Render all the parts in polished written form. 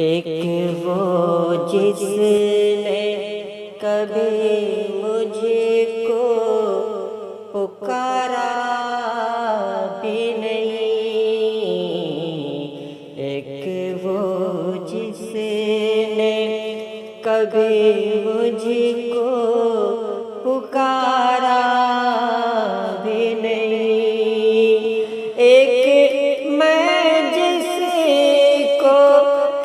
एक वो जिसने कभी मुझको पुकारा भी नहीं। एक वो जिसने कभी मुझको पुकारा भी नहीं। एक मैं जिसको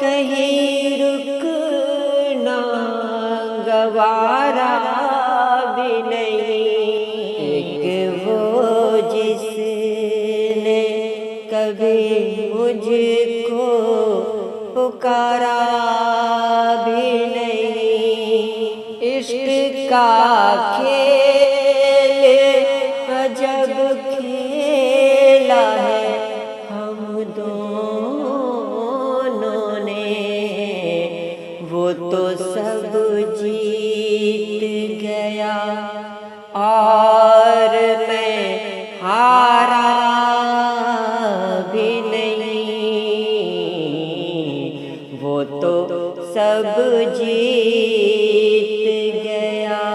कहीं रुकना गवारा भी नहीं। एक वो जिसने कभी मुझको पुकारा भी नहीं। इश्क का खेल अजब खेला है हम दोनों ने। वो तो सब जीत गया और मैं हारा भी नहीं। वो तो सब जीत गया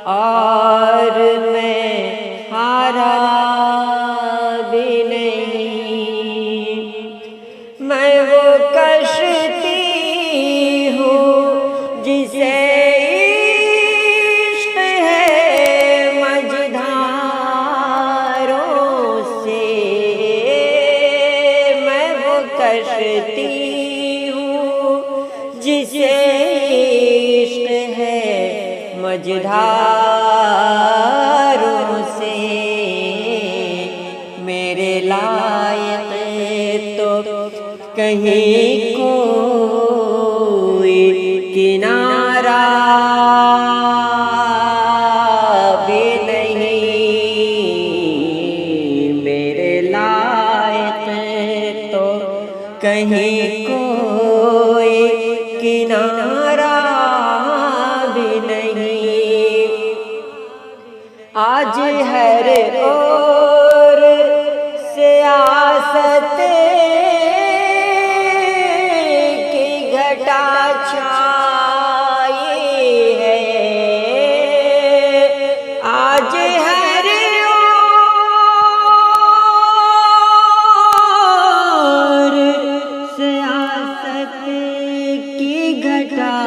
और मैं हारा भी नहीं। मैं वो कश्ती हूँ जिसे इश्क है मझधारों से। मैं वो कश्ती हूँ जिसे इश्क है मझधारों से। मेरे लायक तो कहीं कोई किनारा भी नहीं। मेरे लायक तो कहीं कोई किनारा भी नहीं। आज हर ओर से आसत की घटा छाई है। आज हर ओर से आसत की घटा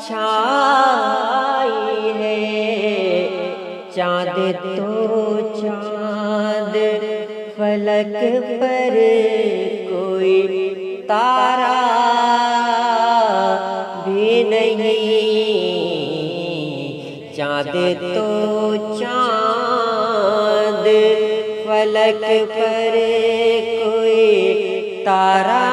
छाई है। चाँद तो चाँद फलक पर कोई तारा भी नहीं। चाँद तो चाँद फलक पर कोई तारा